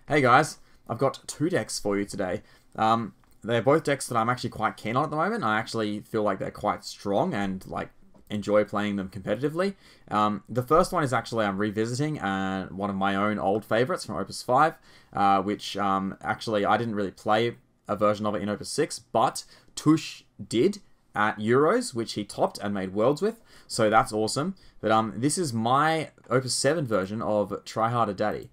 Hey guys, I've got two decks for you today. They're both decks that I'm actually quite keen on at the moment. I actually feel like they're quite strong and enjoy playing them competitively. The first one is actually I'm revisiting one of my own old favorites from Opus 5, which actually I didn't really play a version of it in Opus 6, but Tush did at Euros, which he topped and made worlds with, so that's awesome. But this is my Opus 7 version of Try Harder Daddy.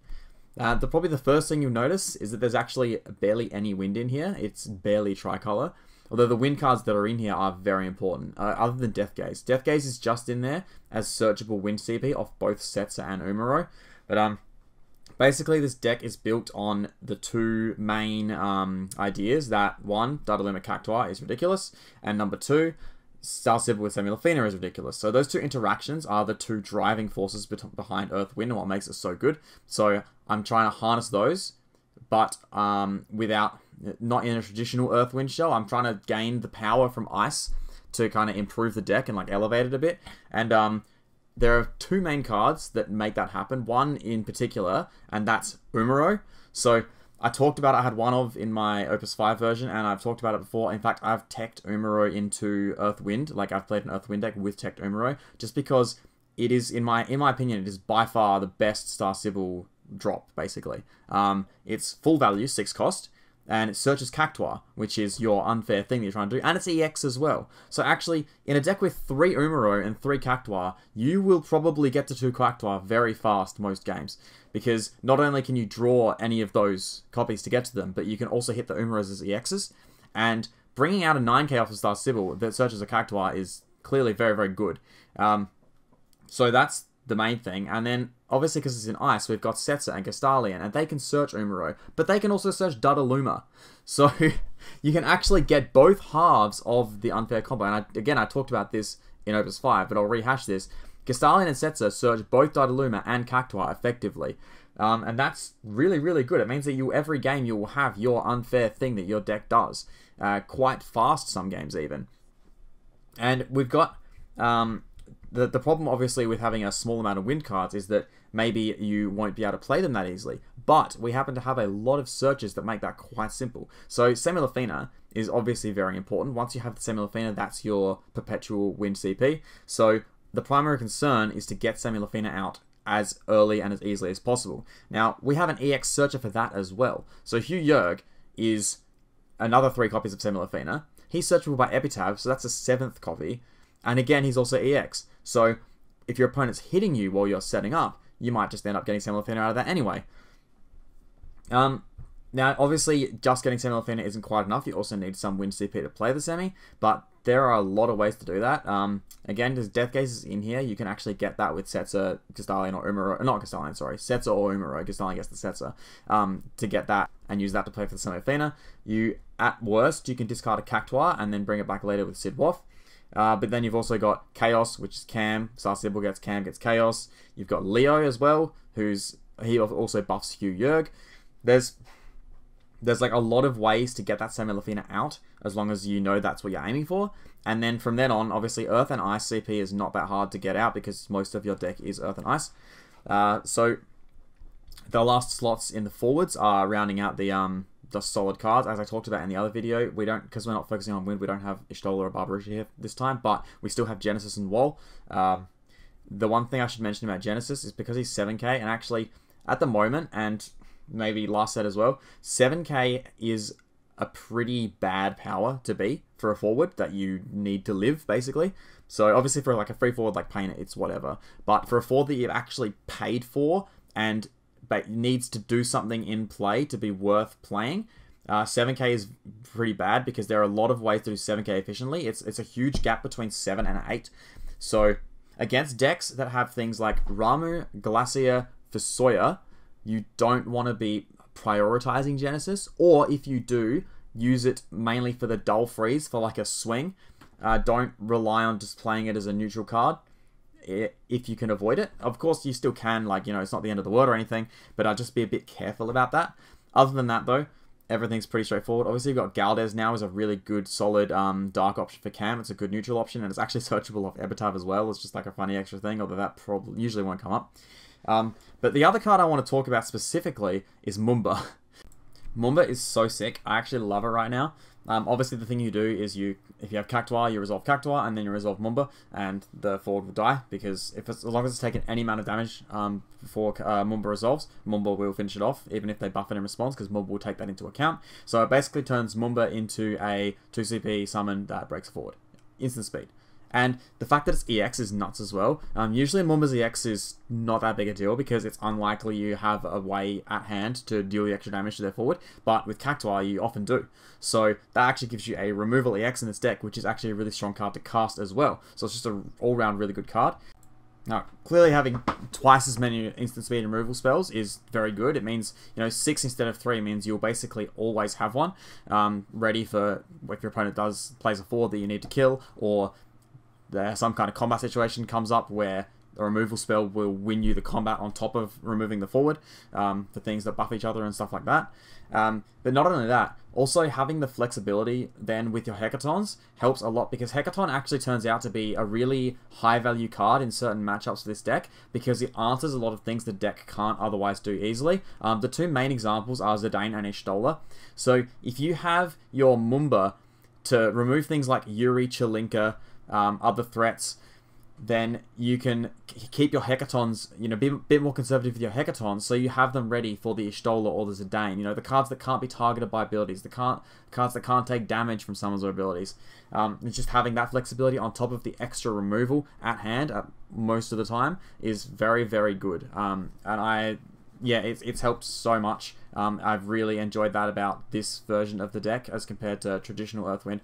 Probably the first thing you'll notice is that there's actually barely any wind in here. It's barely tricolor. Although the wind cards that are in here are very important, other than Death Gaze. Death Gaze is just in there as searchable wind CP off both Setzer and Umaro. But basically this deck is built on the two main ideas that, one, Data Limit Cactuar is ridiculous, and number two, Star Sibyl with Semilafina is ridiculous. So those two interactions are the two driving forces behind Earth Wind and what makes it so good. So I'm trying to harness those, but not in a traditional Earth Wind shell. I'm trying to gain the power from Ice to kind of improve the deck and elevate it a bit. And there are two main cards that make that happen. One in particular, and that's Umaro. So I talked about it, I had one of in my Opus 5 version, and I've talked about it before. In fact, I've teched Umaro into Earth Wind. I've played an Earth Wind deck with teched Umaro, just because it is, in my opinion, it is by far the best Star Sibyl drop, basically. It's full value, 6 cost, and it searches Cactuar, which is your unfair thing that you're trying to do, and it's EX as well. So actually, in a deck with 3 Umaro and 3 Cactuar, you will probably get to 2 Cactuar very fast most games, because not only can you draw any of those copies to get to them, but you can also hit the Umaros as EXs, and bringing out a 9k off of Star Sibyl that searches a Cactuar is clearly very, very good. So that's the main thing, and then obviously because it's in Ice, we've got Setzer and Gastalian, and they can search Umaro, but they can also search Dudaluma. So you can actually get both halves of the unfair combo. And again, I talked about this in Opus 5, but I'll rehash this. Gastalian and Setzer search both Dudaluma and Cactuar effectively. And that's really, really good. It means that every game you will have your unfair thing that your deck does. Quite fast some games even. And we've got... The problem, obviously, with having a small amount of wind cards is that maybe you won't be able to play them that easily. But we happen to have a lot of searches that make that quite simple. So Semilafina is obviously very important. Once you have the Semilafina, that's your perpetual wind CP. So the primary concern is to get Semilafina out as early and as easily as possible. Now, we have an EX searcher for that as well. So Hugh Yerg is another 3 copies of Semilafina. He's searchable by Epitaph, so that's a 7th copy. And again, he's also EX. So if your opponent's hitting you while you're setting up, you might just end up getting Semilafina out of that anyway. Now, obviously, just getting Semilafina isn't quite enough. You also need some wind CP to play the Semi, but there are a lot of ways to do that. Again, there's Death Gazes in here. You can actually get that with Setzer, Gastalian, or Umaro. Not Gastalian, sorry. Setzer or Umaro. Gastalian gets the Setzer. To get that and use that to play for the Semilafina. At worst, you can discard a Cactuar and then bring it back later with Sidwoth. But then you've also got Chaos, which is Cam. Star Sibyl gets Cam, gets Chaos. You've got Leo as well, he also buffs Hugh Yerg. There's a lot of ways to get that Semilafina out, as long as you know that's what you're aiming for. And then from then on, obviously Earth and Ice CP is not that hard to get out, because most of your deck is Earth and Ice. So the last slots in the forwards are rounding out the solid cards. As I talked about in the other video, because we're not focusing on wind, we don't have Ishtola or Barbarisha here this time, but we still have Genesis and Wall. The one thing I should mention about Genesis is because he's 7k, and actually at the moment, and maybe last set as well, 7k is a pretty bad power to be for a forward that you need to live, basically. So obviously for a free forward like Painter, it's whatever, but for a forward that you've actually paid for and needs to do something in play to be worth playing, 7k is pretty bad, because there are a lot of ways to do 7k efficiently. It's a huge gap between 7 and 8. So against decks that have things like Ramu, Glacier, Fusoya, you don't want to be prioritizing Genesis, or if you do, use it mainly for the dull freeze for a swing. Don't rely on just playing it as a neutral card if you can avoid it. Of course, you still can, it's not the end of the world or anything, but I'll just be a bit careful about that. Other than that, though, everything's pretty straightforward. Obviously, you've got Galdes now is a really good, solid dark option for Cam. It's a good neutral option, and it's actually searchable off Epitaph as well. It's just a funny extra thing, although that probably usually won't come up. But the other card I want to talk about specifically is Mumba. Mumba is so sick. I actually love it right now. Obviously, the thing you do is if you have Cactuar, you resolve Cactuar, and then you resolve Mumba, and the forward will die, because as long as it's taken any amount of damage before Mumba resolves, Mumba will finish it off, even if they buff it in response, because Mumba will take that into account. So it basically turns Mumba into a 2CP summon that breaks forward. Instant speed. And the fact that it's EX is nuts as well. Usually Mumba's EX is not that big a deal because it's unlikely you have a way at hand to deal the extra damage to their forward, but with Cactuar you often do. So that actually gives you a removal EX in this deck, which is actually a really strong card to cast as well. So it's just an all-round really good card. Now, clearly having twice as many instant speed and removal spells is very good. It means, 6 instead of 3 means you'll basically always have one ready for if your opponent plays a forward that you need to kill, or some kind of combat situation comes up where a removal spell will win you the combat on top of removing the forward for things that buff each other and stuff like that. But not only that, also having the flexibility then with your Hecatons helps a lot, because Hecaton actually turns out to be a really high value card in certain matchups for this deck, because it answers a lot of things the deck can't otherwise do easily. The two main examples are Zidane and Ishtola. So if you have your Mumba to remove things like Yuri, Chilinka, other threats, then you can keep your Hecatons, be a bit more conservative with your Hecatons, so you have them ready for the Ishtola or the Zidane, the cards that can't be targeted by abilities, the cards that can't take damage from summons or abilities. It's just having that flexibility on top of the extra removal at hand most of the time is very, very good. It's helped so much. I've really enjoyed that about this version of the deck as compared to traditional Earthwind.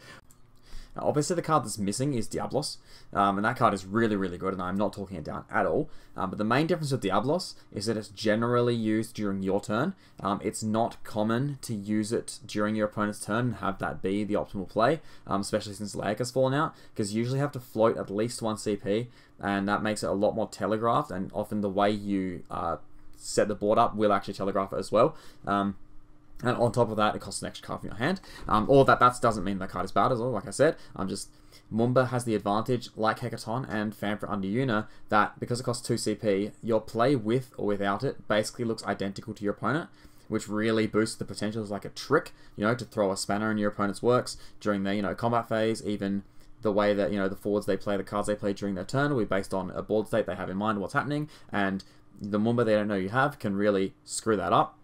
Now, obviously, the card that's missing is Diablos, and that card is really, really good, and I'm not talking it down at all. But the main difference with Diablos is that it's generally used during your turn. It's not common to use it during your opponent's turn and have that be the optimal play, especially since Laik has fallen out, because you usually have to float at least 1 CP, and that makes it a lot more telegraphed, and often the way you set the board up will actually telegraph it as well. And on top of that, it costs an extra card from your hand. All of that doesn't mean that card is bad as well, like I said. Mumba has the advantage, like Hecaton and Fanfret under Yuna, that because it costs 2 CP, your play with or without it basically looks identical to your opponent, which really boosts the potential as like a trick, to throw a spanner in your opponent's works during their, combat phase. Even the way that, the forwards they play, the cards they play during their turn will be based on a board state they have in mind what's happening, and the Mumba they don't know you have can really screw that up.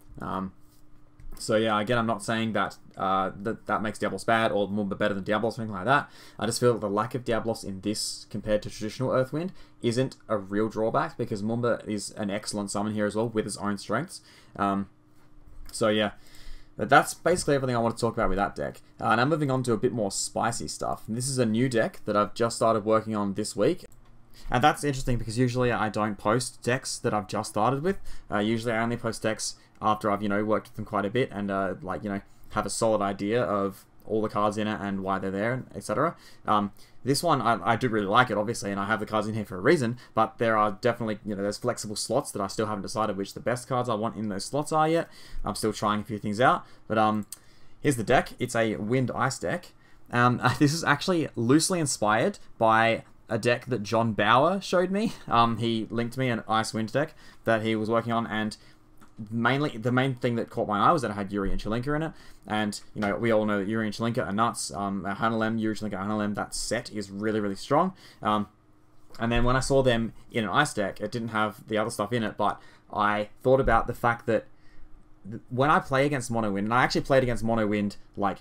So yeah, again, I'm not saying that that makes Diablos bad or Mumba better than Diablos or anything like that. I just feel that the lack of Diablos in this compared to traditional Earthwind isn't a real drawback, because Mumba is an excellent summon here as well with its own strengths. So yeah, but that's basically everything I want to talk about with that deck. Now moving on to a bit more spicy stuff. And this is a new deck that I've just started working on this week. And that's interesting because usually I don't post decks that I've just started with. Usually I only post decks after I've, worked with them quite a bit and, have a solid idea of all the cards in it and why they're there, etc. This one, I do really like it, obviously, and I have the cards in here for a reason, but there are definitely, there's flexible slots that I still haven't decided which the best cards I want in those slots are yet. I'm still trying a few things out, but here's the deck. It's a Wind Ice deck. This is actually loosely inspired by a deck that John Bauer showed me. He linked me an Ice Wind deck that he was working on, and the main thing that caught my eye was that it had Yuri and Chilinka in it, and we all know that Yuri and Chilinka are nuts. Hanalem, Yuri, Chilinka, Hanalem, that set is really, really strong. And then when I saw them in an Ice deck, it didn't have the other stuff in it, but I thought about the fact that when I play against Mono Wind, and I actually played against Mono Wind like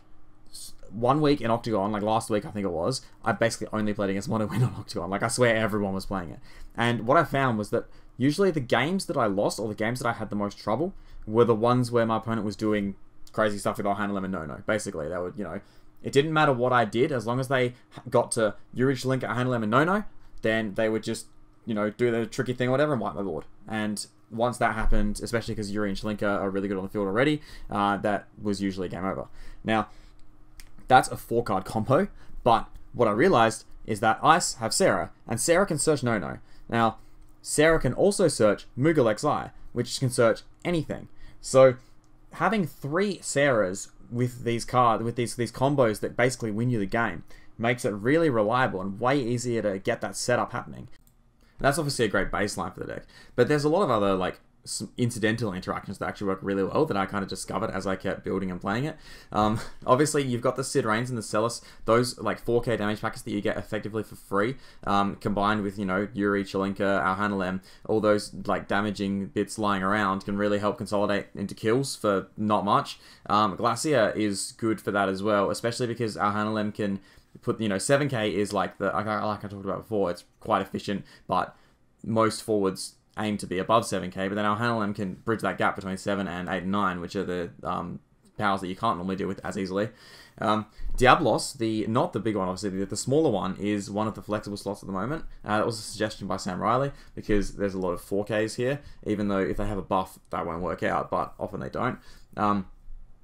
1 week in Octagon, like last week I think it was, I basically only played against Mono Wind on Octagon. Like I swear everyone was playing it. And what I found was that usually the games that I lost, or the games that I had the most trouble, were the ones where my opponent was doing crazy stuff with Hanalem and No-No. Basically, they would, it didn't matter what I did, as long as they got to Yuri, Chilinka, Hanalem and No-No, then they would just, do the tricky thing or whatever and wipe my board. And once that happened, especially because Yuri and Chilinka are really good on the field already, that was usually game over. Now, that's a 4-card combo, but what I realized is that Ice have Sarah, and Sarah can search No-No. Now, Sarah can also search Mughal XI, which can search anything. So, having 3 Sarahs with these cards, with these combos that basically win you the game, makes it really reliable and way easier to get that setup happening. That's obviously a great baseline for the deck. But there's a lot of other, like, incidental interactions that actually work really well that I kind of discovered as I kept building and playing it. Obviously, you've got the Sid Reigns and the Celis, those like 4k damage packets that you get effectively for free, combined with, you know, Yuri, Chelinka, Alhanalem, all those like damaging bits lying around can really help consolidate into kills for not much. Glacier is good for that as well, especially because Alhanalem can put, you know, 7k is like like I talked about before, it's quite efficient, but most forwards aim to be above 7k, but then Alhanalem can bridge that gap between 7 and 8 and 9, which are the powers that you can't normally deal with as easily. Diablos, not the big one, obviously, the smaller one, is one of the flexible slots at the moment. That was a suggestion by Sam Riley, because there's a lot of 4Ks here, even though if they have a buff, that won't work out, but often they don't.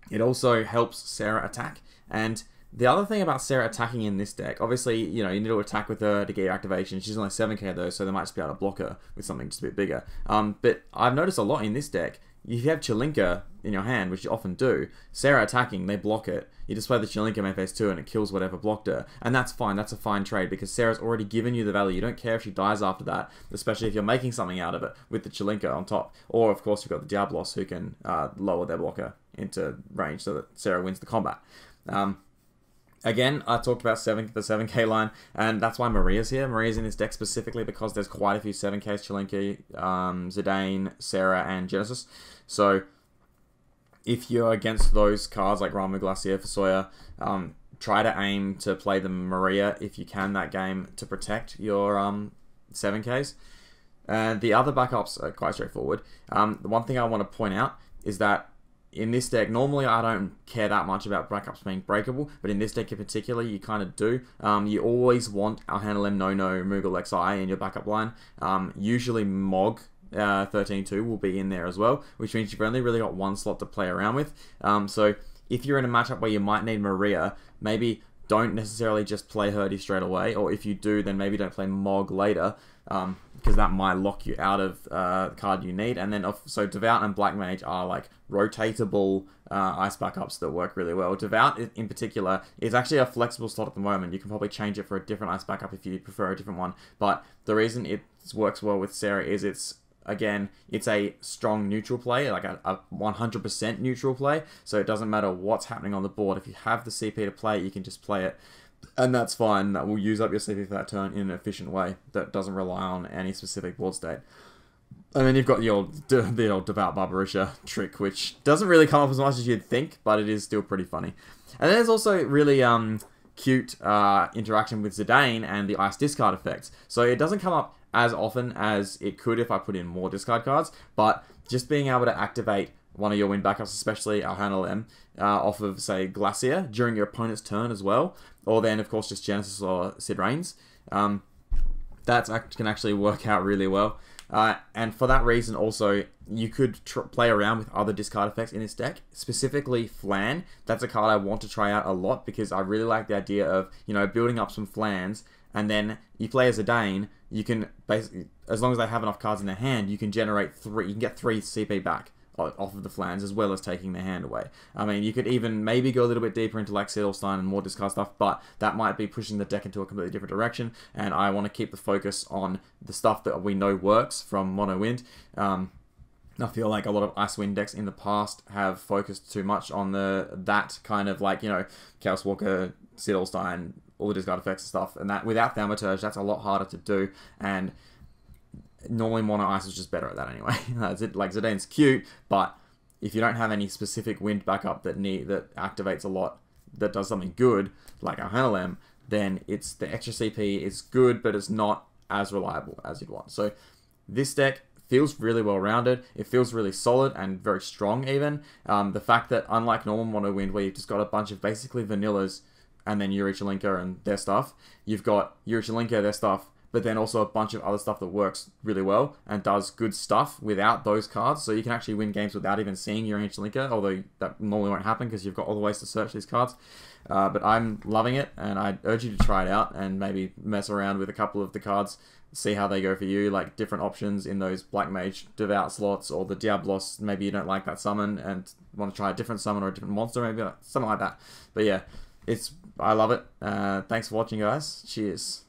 It also helps Sarah attack, and the other thing about Sarah attacking in this deck, obviously, you know, you need to attack with her to get your activation. She's only 7k though, so they might just be able to block her with something just a bit bigger. But I've noticed a lot in this deck, if you have Chelinka in your hand, which you often do, Sarah attacking, they block it. You just play the Chelinka main phase 2 and it kills whatever blocked her. And that's fine, that's a fine trade, because Sarah's already given you the value. You don't care if she dies after that, especially if you're making something out of it with the Chelinka on top. Or, of course, you've got the Diablos who can lower their blocker into range so that Sarah wins the combat. Again, I talked about the 7k line, and that's why Maria's here. Maria's in this deck specifically because there's quite a few 7ks, Chelinka, Zidane, Sarah, and Genesis. So, if you're against those cards like Ramu, Glacier, Fusoya, try to aim to play the Maria if you can that game to protect your 7ks. And the other backups are quite straightforward. The one thing I want to point out is that in this deck, normally I don't care that much about backups being breakable, but in this deck in particular, you kind of do. You always want Alhanalem, No-No, Moogle XI in your backup line. Usually Mog 13-2 will be in there as well, which means you've only really got one slot to play around with. So if you're in a matchup where you might need Maria, maybe don't necessarily just play Hurdy straight away, or if you do, then maybe don't play Mog later, because that might lock you out of the card you need. And then, so Devout and Black Mage are like rotatable ice backups that work really well. Devout, in particular, is actually a flexible slot at the moment. You can probably change it for a different ice backup if you prefer a different one. But the reason it works well with Sarah is it's a strong neutral play, like a 100% neutral play. So it doesn't matter what's happening on the board. If you have the CP to play it, you can just play it. And that's fine. That will use up your CP for that turn in an efficient way that doesn't rely on any specific board state. And then you've got the old Devout Barbarisha trick, which doesn't really come up as much as you'd think, but it is still pretty funny. And then there's also really cute interaction with Zidane and the Ice Discard effects. So it doesn't come up as often as it could if I put in more discard cards, but just being able to activate one of your win backups, especially Alhanalem, off of, say, Glacier during your opponent's turn as well, or then, of course, just Genesis or Sid Reigns, that can actually work out really well. And for that reason, also, you could play around with other discard effects in this deck, specifically Flan. That's a card I want to try out a lot because I really like the idea of, you know, building up some Flans, and then you play as a Dane, you can basically, as long as they have enough cards in their hand, you can generate you can get 3 CP back off of the Flans, as well as taking their hand away. I mean, you could even maybe go a little bit deeper into like Sedelstein and more discard stuff, but that might be pushing the deck into a completely different direction, and I want to keep the focus on the stuff that we know works from Mono Wind. I feel like a lot of Icewind decks in the past have focused too much on that kind of like, you know, Chaos Walker, Sedelstein, all the discard effects and stuff, and that without Thaumaturge, that's a lot harder to do, and normally Mono Ice is just better at that anyway. Like Zidane's cute, but if you don't have any specific wind backup that activates a lot, that does something good, like Alhanalem, then it's the extra CP is good, but it's not as reliable as you'd want. So this deck feels really well rounded. It feels really solid and very strong even. The fact that unlike normal Mono Wind, where you've just got a bunch of basically vanillas and then Yuri, Chelinka and their stuff, you've got Yuri, Chelinka, their stuff, but then also a bunch of other stuff that works really well and does good stuff without those cards. So you can actually win games without even seeing Yuri and Chelinka, although that normally won't happen because you've got all the ways to search these cards. But I'm loving it, and I urge you to try it out and maybe mess around with a couple of the cards, see how they go for you, like different options in those Black Mage Devout slots, or the Diablos. Maybe you don't like that summon and want to try a different summon or a different monster, maybe something like that. But yeah, I love it. Thanks for watching, guys. Cheers.